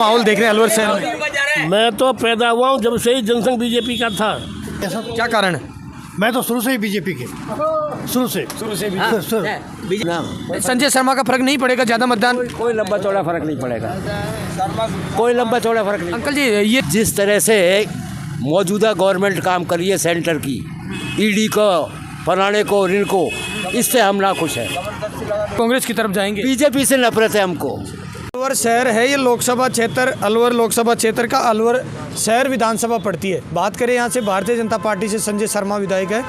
माहौल देख रहे हैं अलवर शहर में? मैं तो पैदा हुआ हूँ जब से ही जनसंघ बीजेपी का था। क्या कारण है? मैं तो शुरू से ही बीजेपी के शुरू से संजय शर्मा का फर्क नहीं पड़ेगा ज्यादा मतदान? कोई लंबा चौड़ा फर्क नहीं पड़ेगा, कोई लंबा चौड़ा फर्क नहीं। अंकल जी ये जिस तरह से मौजूदा गवर्नमेंट काम कर रही है सेंटर की, ईडी को, फलाने को, ऋण को, इससे हम ना खुश हैं। कांग्रेस की तरफ जाएंगे? बीजेपी से नफरत है हमको। अलवर शहर है ये लोकसभा क्षेत्र, अलवर लोकसभा क्षेत्र का अलवर शहर विधानसभा पड़ती है। बात करें यहाँ से भारतीय जनता पार्टी से संजय शर्मा विधायक है,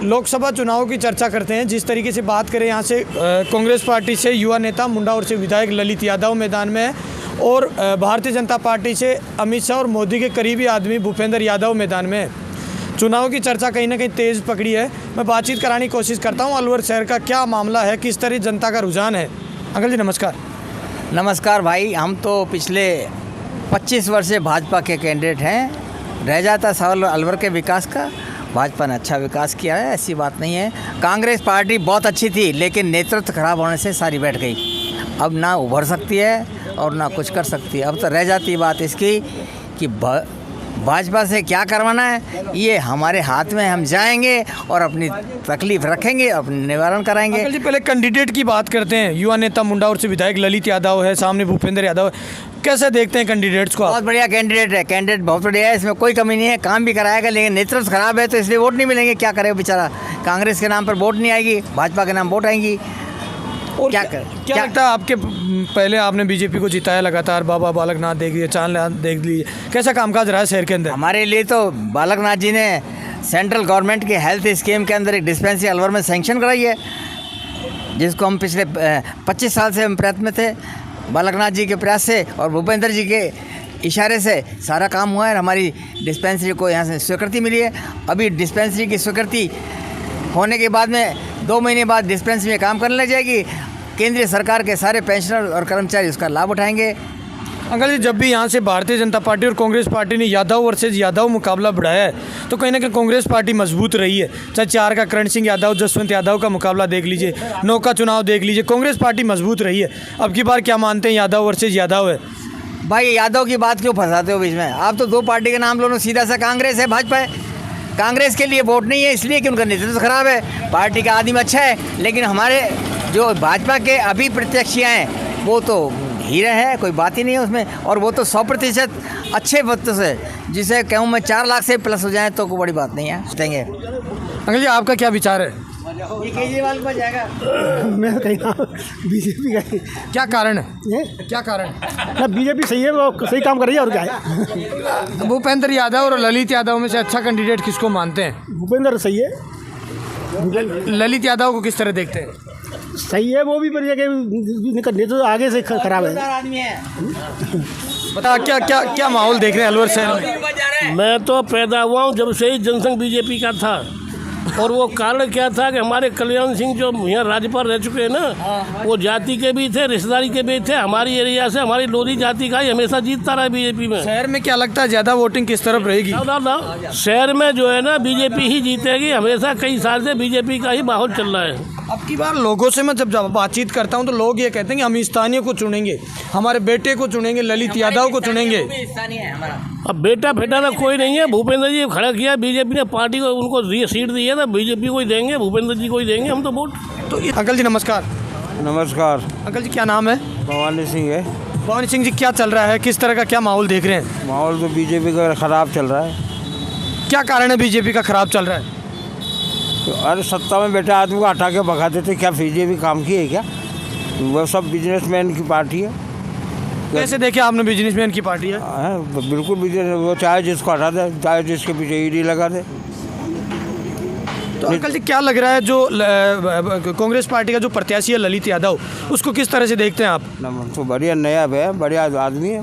लोकसभा चुनाव की चर्चा करते हैं। जिस तरीके से बात करें यहाँ से कांग्रेस पार्टी से युवा नेता मुंडाउर से विधायक ललित यादव मैदान में है, और भारतीय जनता पार्टी से अमित शाह और मोदी के करीबी आदमी भूपेंद्र यादव मैदान में है। चुनाव की चर्चा कहीं ना कहीं तेज़ पकड़ी है। मैं बातचीत कराने की कोशिश करता हूँ अलवर शहर का क्या मामला है, किस तरह जनता का रुझान है। अंकल जी नमस्कार। नमस्कार भाई, हम तो पिछले 25 वर्ष से भाजपा के कैंडिडेट हैं। रह जाता सवाल अलवर के विकास का, भाजपा ने अच्छा विकास किया है, ऐसी बात नहीं है। कांग्रेस पार्टी बहुत अच्छी थी लेकिन नेतृत्व खराब होने से सारी बैठ गई। अब ना उभर सकती है और ना कुछ कर सकती है। अब तो रह जाती बात इसकी कि भाजपा से क्या करवाना है, ये हमारे हाथ में। हम जाएंगे और अपनी तकलीफ रखेंगे, अपने निवारण कराएंगे। अंकल जी पहले कैंडिडेट की बात करते हैं। युवा नेता मुंडाउर से विधायक ललित यादव है, सामने भूपेंद्र यादव है। कैसे देखते हैं कैंडिडेट्स को आप? बहुत बढ़िया कैंडिडेट है, कैंडिडेट बहुत बढ़िया है, इसमें कोई कमी नहीं है। काम भी कराएगा लेकिन नेतृत्व खराब है तो इसलिए वोट नहीं मिलेंगे। क्या करेगा बेचारा, कांग्रेस के नाम पर वोट नहीं आएगी, भाजपा के नाम वोट आएंगी। और क्या लगता है आपके, पहले आपने बीजेपी को जिताया लगातार, बाबा बालकनाथ देख लिए, चांदनाथ देख लिए, कैसा कामकाज रहा है शहर के अंदर? हमारे लिए तो बालकनाथ जी ने सेंट्रल गवर्नमेंट के हेल्थ स्कीम के अंदर एक डिस्पेंसरी अलवर में सैंक्शन कराई है, जिसको हम पिछले 25 साल से हम प्रयत्न में थे। बालकनाथ जी के प्रयास से और भूपेंद्र जी के इशारे से सारा काम हुआ है। हमारी डिस्पेंसरी को यहाँ से स्वीकृति मिली है। अभी डिस्पेंसरी की स्वीकृति होने के बाद में 2 महीने बाद डिस्पेंसरी में काम करने लग जाएगी। केंद्रीय सरकार के सारे पेंशनर और कर्मचारी उसका लाभ उठाएंगे। अंकल जी जब भी यहाँ से भारतीय जनता पार्टी और कांग्रेस पार्टी ने यादव वर्सेज यादव मुकाबला बढ़ाया है तो कहीं ना कहीं कांग्रेस पार्टी मजबूत रही है। चाहे 4 का करण सिंह यादव, जसवंत यादव का मुकाबला देख लीजिए, 9 का चुनाव देख लीजिए, कांग्रेस पार्टी मजबूत रही है। अब की बार क्या मानते हैं, यादव वर्सेज यादव है? भाई यादव की बात क्यों फंसाते हो बीच में? आप तो 2 पार्टी के नाम लो ना, सीधा सा कांग्रेस है, भाजपा है। कांग्रेस के लिए वोट नहीं है इसलिए कि उनका नेतृत्व खराब है। पार्टी का आदमी अच्छा है लेकिन हमारे जो भाजपा के अभी प्रत्याशी हैं वो तो हीरे हैं, कोई बात ही नहीं है उसमें। और वो तो 100% अच्छे वक्त से, जिसे कहूँ मैं 4 लाख से प्लस हो जाए तो कोई बड़ी बात नहीं है, सोचेंगे। अंकल जी आपका क्या विचार है? केजरीवाल को जाएगा। मैं कहीं बीजेपी का। क्या कारण है? क्या कारण? ना बीजेपी सही है, वो सही काम कर रही है और क्या है। भूपेंद्र यादव और ललित यादव में से अच्छा कैंडिडेट किसको मानते हैं? भूपेंद्र सही है। ललित यादव को किस तरह देखते हैं? सही है, वो भी बढ़िया के तो आगे से खराब है। आदमी है। बता क्या क्या क्या माहौल देख रहे हैं अलवर शहर में? मैं तो पैदा हुआ हूँ जब से ही जनसंघ बीजेपी का था। और वो कारण क्या था कि हमारे कल्याण सिंह जो यहाँ राज्यपाल रह चुके हैं ना, वो जाति के भी थे, रिश्तेदारी के भी थे। हमारी एरिया से हमारी लोधी जाति का ही हमेशा जीतता रहा बीजेपी में। शहर में क्या लगता है ज़्यादा वोटिंग किस तरफ रहेगी? शहर में जो है ना बीजेपी ही जीतेगी। हमेशा कई साल से बीजेपी का ही माहौल चल रहा है। अब की बार लोगों से मैं जब बातचीत करता हूँ तो लोग ये कहते हैं कि हम स्थानीय को चुनेंगे, हमारे बेटे को चुनेंगे, ललित यादव को चुनेंगे। अब बेटा फेटा ना कोई नहीं है। भूपेंद्र जी खड़ा किया बीजेपी ने, पार्टी को उनको सीट दी है ना, बीजेपी को ही देंगे, भूपेंद्र जी को ही देंगे हम तो वोट। तो अंकल जी नमस्कार। नमस्कार। अंकल जी क्या नाम है? भवानी सिंह है। भवानी सिंह जी क्या चल रहा है, किस तरह का क्या माहौल देख रहे हैं? माहौल तो बीजेपी का ख़राब चल रहा है। क्या कारण है बीजेपी का खराब चल रहा है? तो अरे सत्ता में बैठे आदमी को हटा के भगा देते, क्या बीजेपी काम की है क्या? वो सब बिजनेसमैन की पार्टी है। कैसे देखे आपने बिजनेसमैन की पार्टी है? बिल्कुल बिजनेस, वो चाहे जिसको हटा दे, चाहे जिसके पीछे ईडी लगा दे। तो अंकल जी क्या लग रहा है जो कांग्रेस पार्टी का जो प्रत्याशी है ललित यादव, उसको किस तरह से देखते हैं आप? तो बढ़िया नया है, बढ़िया आदमी है।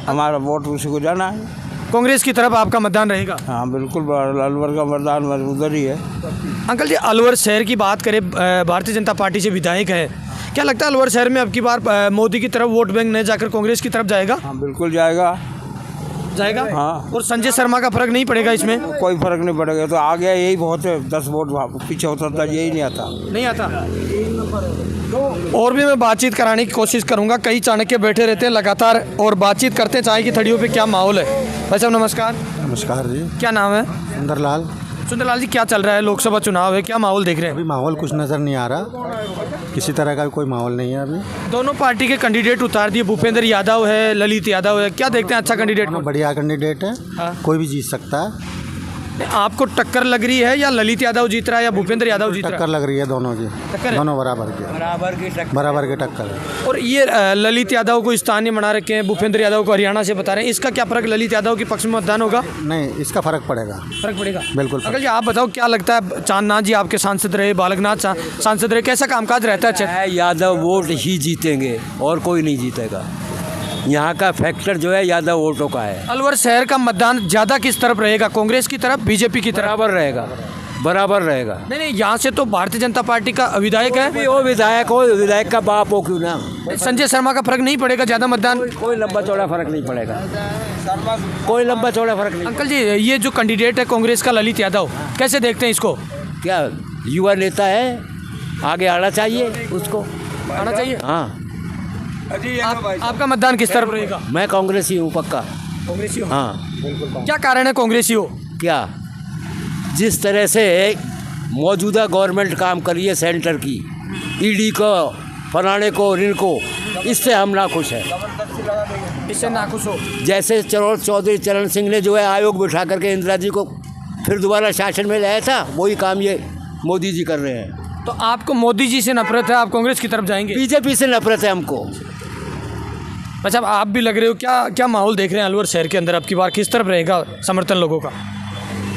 हमारा वोट उसी को जाना है। कांग्रेस की तरफ आपका मतदान रहेगा? हाँ बिल्कुल, अलवर का मतदान उधर ही है। अंकल जी अलवर शहर की बात करें, भारतीय जनता पार्टी से विधायक है, क्या लगता है अलवर शहर में अब की बार मोदी की तरफ वोट बैंक नहीं जाकर कांग्रेस की तरफ जाएगा? हाँ बिल्कुल जाएगा। हाँ। और संजय शर्मा का फर्क नहीं पड़ेगा इसमें? कोई फर्क नहीं पड़ेगा, तो आ गया यही बहुत है। 10 वोट पीछे होता था, यही नहीं आता। नहीं आता। और भी मैं बातचीत कराने की कोशिश करूंगा। कई चाणक्य बैठे रहते हैं लगातार और बातचीत करते हैं चाय की थड़ियों पे क्या माहौल है। भाई साहब नमस्कार। नमस्कार जी। क्या नाम है? सुंदरलाल। सुंदरलाल जी, क्या चल रहा है? लोकसभा चुनाव है, क्या माहौल देख रहे हैं? अभी माहौल कुछ नज़र नहीं आ रहा, किसी तरह का कोई माहौल नहीं है अभी। दोनों पार्टी के कैंडिडेट उतार दिए, भूपेंद्र यादव है, ललित यादव है, क्या देखते हैं? अच्छा कैंडिडेट दोनों बढ़िया कैंडिडेट है, हाँ। कोई भी जीत सकता है। आपको टक्कर लग रही है या ललित यादव जीत रहा है या भूपेंद्र यादव जीत रहा टक्कर लग रही है दोनों की, टक्कर है? दोनों बराबर के टक्कर है। है और ये ललित यादव को स्थानीय बना रखे हैं, भूपेंद्र यादव को हरियाणा से बता रहे हैं, इसका क्या फर्क? ललित यादव के पक्ष में मतदान होगा? नहीं, इसका फर्क पड़ेगा। फर्क पड़ेगा बिल्कुल। अंकल जी आप बताओ, क्या लगता है? चांदनाथ जी आपके सांसद रहे, बालकनाथ सांसद रहे, कैसा कामकाज रहता है? अच्छा, यादव वोट ही जीतेंगे और कोई नहीं जीतेगा। यहाँ का फैक्टर जो है यादव वोटों का है। अलवर शहर का मतदान ज्यादा किस तरफ रहेगा? कांग्रेस की तरफ, बीजेपी की तरफ? बराबर रहेगा, बराबर रहेगा। नहीं, यहाँ से तो भारतीय जनता पार्टी का विधायक है। वो विधायक हो, विधायक का बाप हो क्यों ना, संजय शर्मा का फर्क नहीं पड़ेगा ज्यादा मतदान? कोई लंबा चौड़ा फर्क नहीं पड़ेगा, कोई लंबा चौड़ा फर्क नहीं। अंकल जी, ये जो कैंडिडेट है कांग्रेस का ललित यादव, कैसे देखते हैं इसको? क्या युवा नेता है, आगे आना चाहिए उसको, आना चाहिए। हाँ। आपका मतदान किस तरफ रहेगा? मैं कांग्रेसी हूँ पक्का। कांग्रेसी हो? हाँ। क्या कारण है कांग्रेसी हो? क्या जिस तरह से मौजूदा गवर्नमेंट काम कर रही है सेंटर की, ईडी को, फलाने को, इनको, इससे हम नाखुश हैं। इससे नाखुश हो? जैसे चौधरी चरण सिंह ने जो है आयोग बिठा करके इंदिरा जी को फिर दोबारा शासन में लाया था, वही काम ये मोदी जी कर रहे हैं। तो आपको मोदी जी से नफरत है, आप कांग्रेस की तरफ जाएंगे? बीजेपी से नफरत है हमको। अच्छा, आप भी लग रहे हो, क्या माहौल देख रहे हैं अलवर शहर के अंदर? अब की बार किस तरफ रहेगा समर्थन लोगों का?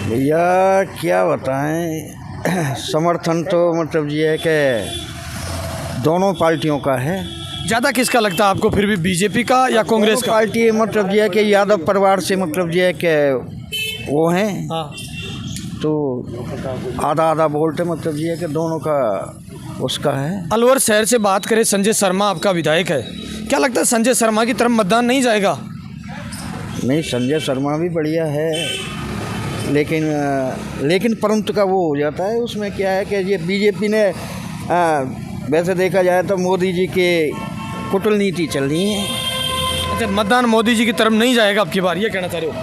भैया क्या बताएं, समर्थन तो मतलब ये है कि दोनों पार्टियों का है। ज़्यादा किसका लगता है आपको फिर भी, बीजेपी का या कांग्रेस का? पार्टी मतलब ये है कि यादव परिवार से मतलब ये है कि वो हैं, हाँ। तो आधा आधा बोलते मतलब ये है कि दोनों का उसका है। अलवर शहर से बात करें, संजय शर्मा आपका विधायक है, क्या लगता है संजय शर्मा की तरफ मतदान नहीं जाएगा? नहीं, संजय शर्मा भी बढ़िया है, लेकिन परंतु का वो हो जाता है, उसमें क्या है कि ये बीजेपी ने वैसे देखा जाए तो मोदी जी के कुटिल नीति चल रही है। अच्छा, मतदान मोदी जी की तरफ नहीं जाएगा अब की बार, ये कहना चाह रहे हो?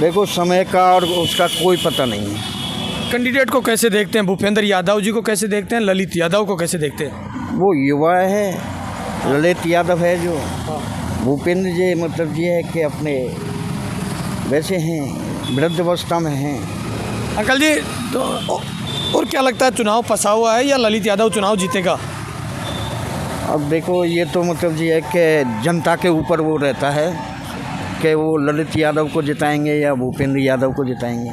देखो, समय का और उसका कोई पता नहीं है। कैंडिडेट को कैसे देखते हैं? भूपेंद्र यादव जी को कैसे देखते हैं? ललित यादव को कैसे देखते हैं? वो युवा है, ललित यादव है जो, भूपेंद्र जी मतलब ये है कि अपने वैसे हैं, वृद्धावस्था में हैं। अंकल जी, तो और क्या लगता है, चुनाव फंसा हुआ है या ललित यादव चुनाव जीतेगा? अब देखो, ये तो मतलब ये है कि जनता के ऊपर वो रहता है कि वो ललित यादव को जिताएंगे या भूपेंद्र यादव को जिताएंगे,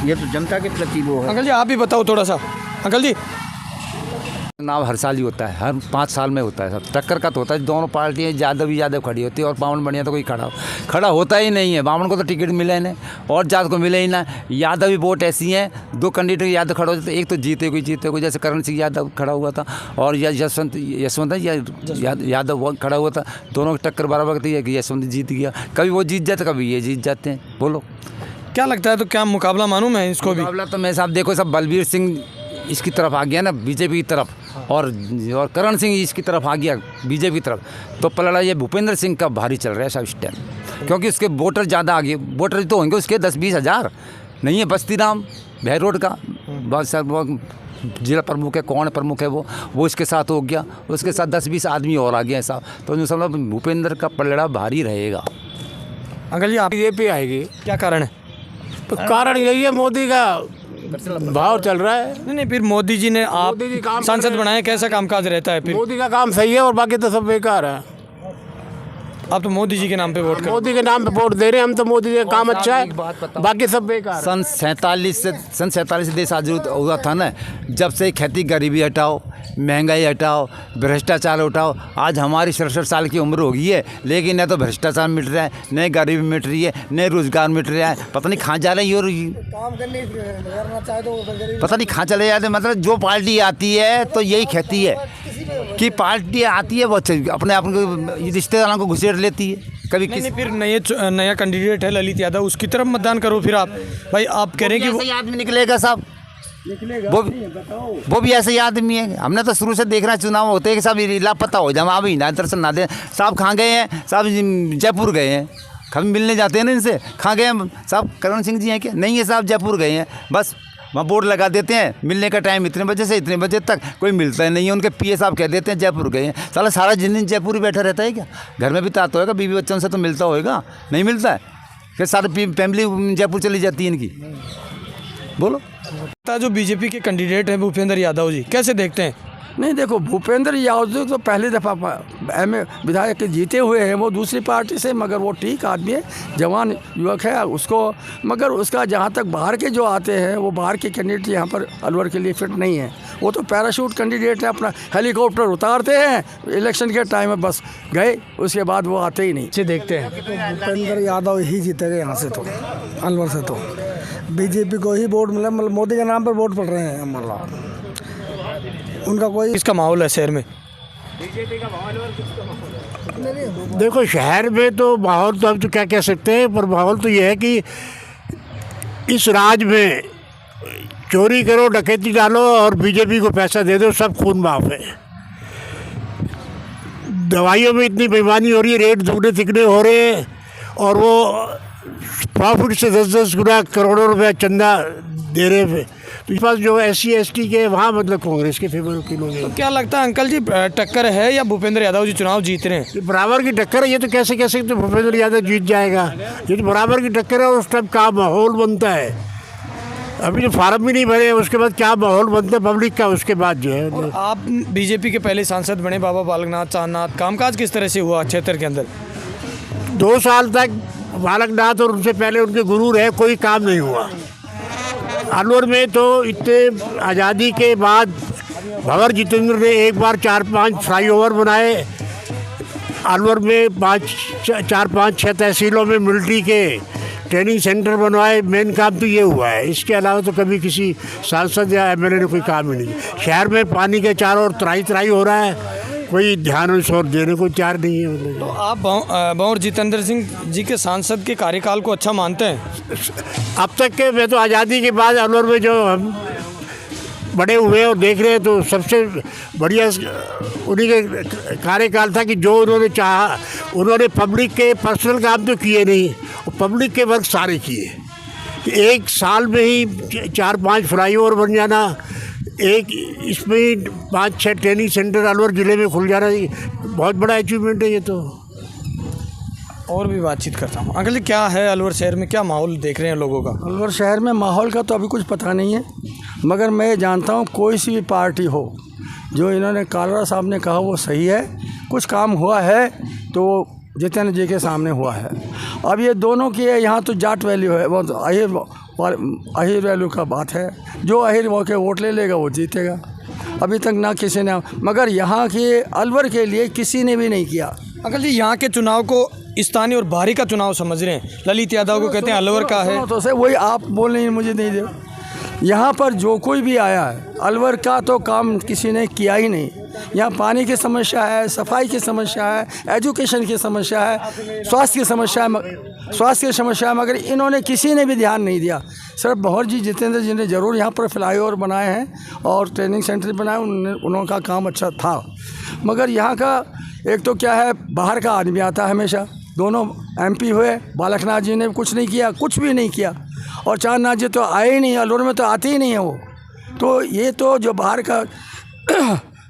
ये तो जनता के प्रति वो है। अंकल जी आप भी बताओ थोड़ा सा। अंकल जी, चुनाव हर साल ही होता है, हर 5 साल में होता है। सब टक्कर का तो होता है, दोनों पार्टियाँ यादव खड़ी होती है और बावन बढ़िया तो कोई खड़ा होता ही नहीं है। बावन को तो टिकट मिले ही नहीं और जात को मिले ही ना। यादव ही वोट ऐसी हैं, 2 कैंडिडेट यादव खड़े होते, एक तो जीते कोई, जैसे करण सिंह यादव खड़ा हुआ था और यशवंत यादव खड़ा हुआ था। दोनों की टक्कर बराबर थी कि यशवंत जीत गया, कभी वो जीत जाते कभी ये जीत जाते हैं। बोलो क्या लगता है, तो क्या मुकाबला मानूं मैं इसको भी? मुकाबला तो मैं साहब देखो, सब बलबीर सिंह इसकी तरफ आ गया ना, बीजेपी की तरफ, और करण सिंह इसकी तरफ आ गया बीजेपी की तरफ, तो पलड़ा ये भूपेंद्र सिंह का भारी चल रहा है साहब इस टाइम, क्योंकि उसके वोटर ज़्यादा आ गए। वोटर तो होंगे उसके 10-20 हज़ार, नहीं है बस्ती राम भैर रोड का बहुत सारे, वो जिला प्रमुख है, कौन प्रमुख है वो इसके साथ हो गया, उसके साथ 10-20 आदमी और आ गए साहब, तो समझ भूपेंद्र का पलड़ा भारी रहेगा। अंकल जी आप बीजेपी आएगी। क्या कारण है? तो कारण यही है, मोदी का भाव चल रहा है। नहीं, फिर मोदी जी ने आप मोदी जी काम सांसद बनाए, कैसा कामकाज रहता है फिर? मोदी का काम सही है और बाकी तो सब बेकार है। आप तो मोदी जी के नाम पे वोट कर, मोदी के नाम पे वोट दे रहे हैं हम, तो मोदी जी का काम अच्छा है, बाकी सब बेकार। सन 47 से देश आज़ाद हुआ था ना, जब से खेती गरीबी हटाओ, महंगाई हटाओ, भ्रष्टाचार हटाओ। आज हमारी 67 साल की उम्र हो गई है, लेकिन न तो भ्रष्टाचार मिट रहा है, न गरीबी मिट रही है, न रोजगार मिट रहा है। पता नहीं कहाँ जा रही है, और पता नहीं कहाँ चले जाते। मतलब जो पार्टी आती है तो यही कहती है कि पार्टी आती है वो अपने आप रिश्तेदारों को घुसेड़ लेती है। कभी नहीं, फिर नया कैंडिडेट है ललित यादव, उसकी तरफ मतदान करो फिर आप। भाई आप कह रहे हैं कि वो आदमी निकलेगा साहब, वो भी ऐसे ही आदमी है। हमने तो शुरू से देख रहे हैं चुनाव होते हैं कि सब लापता हो जाए, अभी ना दर्शन ना दे। साहब कहाँ गए हैं? साहब जयपुर गए हैं। कभी मिलने जाते हैं ना इनसे, कहाँ गए हैं साहब? करण सिंह जी हैं क्या? नहीं है साहब, जयपुर गए हैं। बस वहाँ बोर्ड लगा देते हैं, मिलने का टाइम इतने बजे से इतने बजे तक, कोई मिलता ही नहीं है। उनके पीए साहब कह देते हैं जयपुर गए हैं। सारा दिन जयपुर ही बैठा रहता है क्या? घर में भी तो आता होगा, बीवी बच्चों से तो मिलता होगा, नहीं मिलता है? फिर सारी फैमिली जयपुर चली जाती है इनकी। बोलो। जो बीजेपी के कैंडिडेट हैं भूपेंद्र यादव जी, कैसे देखते हैं? नहीं देखो, भूपेंद्र यादव तो पहली दफ़ा विधायक जीते हुए हैं, वो दूसरी पार्टी से, मगर वो ठीक आदमी है, जवान युवक है उसको। मगर उसका जहाँ तक बाहर के जो आते हैं, वो बाहर के कैंडिडेट यहाँ पर अलवर के लिए फिट नहीं है। वो तो पैराशूट कैंडिडेट है, अपना हेलीकॉप्टर उतारते हैं इलेक्शन के टाइम में, बस गए, उसके बाद वो आते ही नहीं। अच्छे देखते हैं भूपेंद्र यादव ही जीतेगा यहाँ से, तो अलवर से तो बीजेपी को ही वोट मिला, मतलब मोदी के नाम पर वोट पड़ रहे हैं, मतलब उनका कोई। इसका माहौल है शहर में? देखो शहर में तो माहौल तो हम तो क्या कह सकते हैं, पर माहौल तो ये है कि इस राज में चोरी करो, डकैती डालो और बीजेपी को पैसा दे दो, सब खून माफ है। दवाइयों में इतनी बेईमानी हो रही है, रेट दुगने तिगने हो रहे हैं, और वो प्रॉफिट से 10-10 गुना करोड़ों रुपया चंदा दे रहे हैं। तो इस पास जो SC/ST के वहाँ मतलब कांग्रेस के फेवर के लोग हैं। तो क्या लगता है अंकल जी, टक्कर है या भूपेंद्र यादव जी चुनाव जीत रहे हैं? बराबर की टक्कर है, ये तो कैसे कह सकते भूपेंद्र यादव जीत जाएगा? ये तो बराबर की टक्कर है, और उस टाइम क्या माहौल बनता है। अभी तो फार्म भी नहीं भरे, उसके बाद क्या माहौल बनता है पब्लिक का, उसके बाद जो है। आप बीजेपी के पहले सांसद बने, बाबा बालकनाथ चांदनाथ, कामकाज किस तरह से हुआ क्षेत्र के अंदर? 2 साल तक बालकनाथ और उनसे पहले उनके गुरु रहे, कोई काम नहीं हुआ। अलवर में तो इतने आज़ादी के बाद भंवर जितेंद्र ने एक बार 4-5 फ्लाईओवर बनाए। अलवर में 4-5-6 तहसीलों में मिलिट्री के ट्रेनिंग सेंटर बनवाए। मेन काम तो ये हुआ है, इसके अलावा तो कभी किसी सांसद या MLA ने कोई काम ही नहीं। शहर में पानी के चारों ओर त्राही हो रहा है, कोई ध्यान और देने को तैयार नहीं है। तो आप भंवर जितेंद्र सिंह जी के सांसद के कार्यकाल को अच्छा मानते हैं? अब तक के मैं तो आज़ादी के बाद अलवर में जो हम बड़े हुए और देख रहे हैं, तो सबसे बढ़िया उन्हीं के कार्यकाल था कि जो उन्होंने चाहा, उन्होंने पब्लिक के पर्सनल काम तो किए नहीं, पब्लिक के वर्क सारे किए। एक साल में ही 4-5 फ्लाईओवर बन जाना, एक इसमें 5-6 ट्रेनिंग सेंटर अलवर ज़िले में खुल जाना, बहुत बड़ा अचीवमेंट है ये तो। और भी बातचीत करता हूँ। अंकल जी, क्या है अलवर शहर में, क्या माहौल देख रहे हैं लोगों का? अलवर शहर में माहौल का तो अभी कुछ पता नहीं है, मगर मैं जानता हूँ कोई सी भी पार्टी हो, जो इन्होंने कालरा साहब ने कहा वो सही है। कुछ काम हुआ है तो जितेंद्र जी के सामने हुआ है। अब ये दोनों की है, यहाँ तो जाट वैल्यू है, वो अहिर वैल्यू का बात है। जो अहिर वो के वोट ले लेगा वो जीतेगा। अभी तक ना किसी ने, मगर यहाँ के अलवर के लिए किसी ने भी नहीं किया। अंकल जी, यहाँ के चुनाव को स्थानीय और बाहरी का चुनाव समझ रहे हैं? ललित यादव को कहते हैं अलवर का है, तो से वही आप बोल रहे हैं, मुझे नहीं दे। यहाँ पर जो कोई भी आया है, अलवर का तो काम किसी ने किया ही नहीं। यहाँ पानी की समस्या है, सफाई की समस्या है, एजुकेशन की समस्या है, स्वास्थ्य की समस्या है, मगर इन्होंने किसी ने भी ध्यान नहीं दिया। सिर्फ भंवर जी जितेंद्र जी ने ज़रूर यहाँ पर फ्लाईओवर बनाए हैं और ट्रेनिंग सेंटर बनाए, उनका काम अच्छा था। मगर यहाँ का एक तो क्या है, बाहर का आदमी आता है हमेशा। दोनों MP हुए, बालकनाथ जी ने कुछ नहीं किया, कुछ भी नहीं किया, और चांदनाथ जी तो आए ही नहीं, अलवर में तो आते ही नहीं है वो। तो ये तो जो बाहर का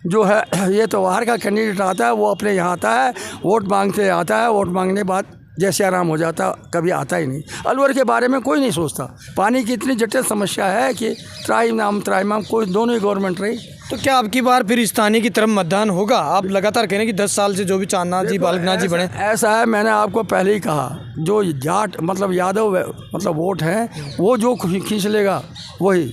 जो है, ये तो बाहर का कैंडिडेट आता है, वो अपने यहाँ आता है, वोट मांगते आता है, वोट मांगने बाद जैसे आराम हो जाता, कभी आता ही नहीं। अलवर के बारे में कोई नहीं सोचता। पानी की इतनी जटिल समस्या है कि त्राहिमाम कोई दोनों ही गवर्नमेंट रही। तो क्या अब की बार फिर स्थानीय की तरफ मतदान होगा? आप लगातार कह रहे हैं कि 10 साल से जो भी चांदनाथ जी, बालकनाथ जी बने। ऐसा है, मैंने आपको पहले ही कहा, जो जाट मतलब यादव मतलब वोट है, वो जो खींच लेगा वही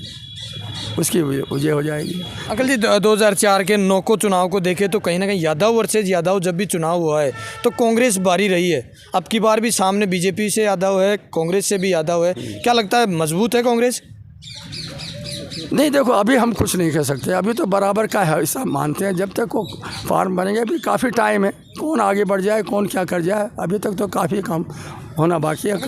उसकी वजह हो जाएगी। अंकल जी, 2004 के नौको चुनाव को देखें तो कहीं ना कहीं यादव वर्सेज यादव जब भी चुनाव हुआ है तो कांग्रेस भारी रही है। अब की बार भी सामने बीजेपी से यादव है, कांग्रेस से भी यादव है। क्या लगता है, मजबूत है कांग्रेस? नहीं देखो, अभी हम कुछ नहीं कह सकते, अभी तो बराबर का है ऐसा मानते हैं। जब तक वो फॉर्म बनेंगे, अभी काफ़ी टाइम है, कौन आगे बढ़ जाए, कौन क्या कर जाए, अभी तक तो काफ़ी काम होना बाकी है।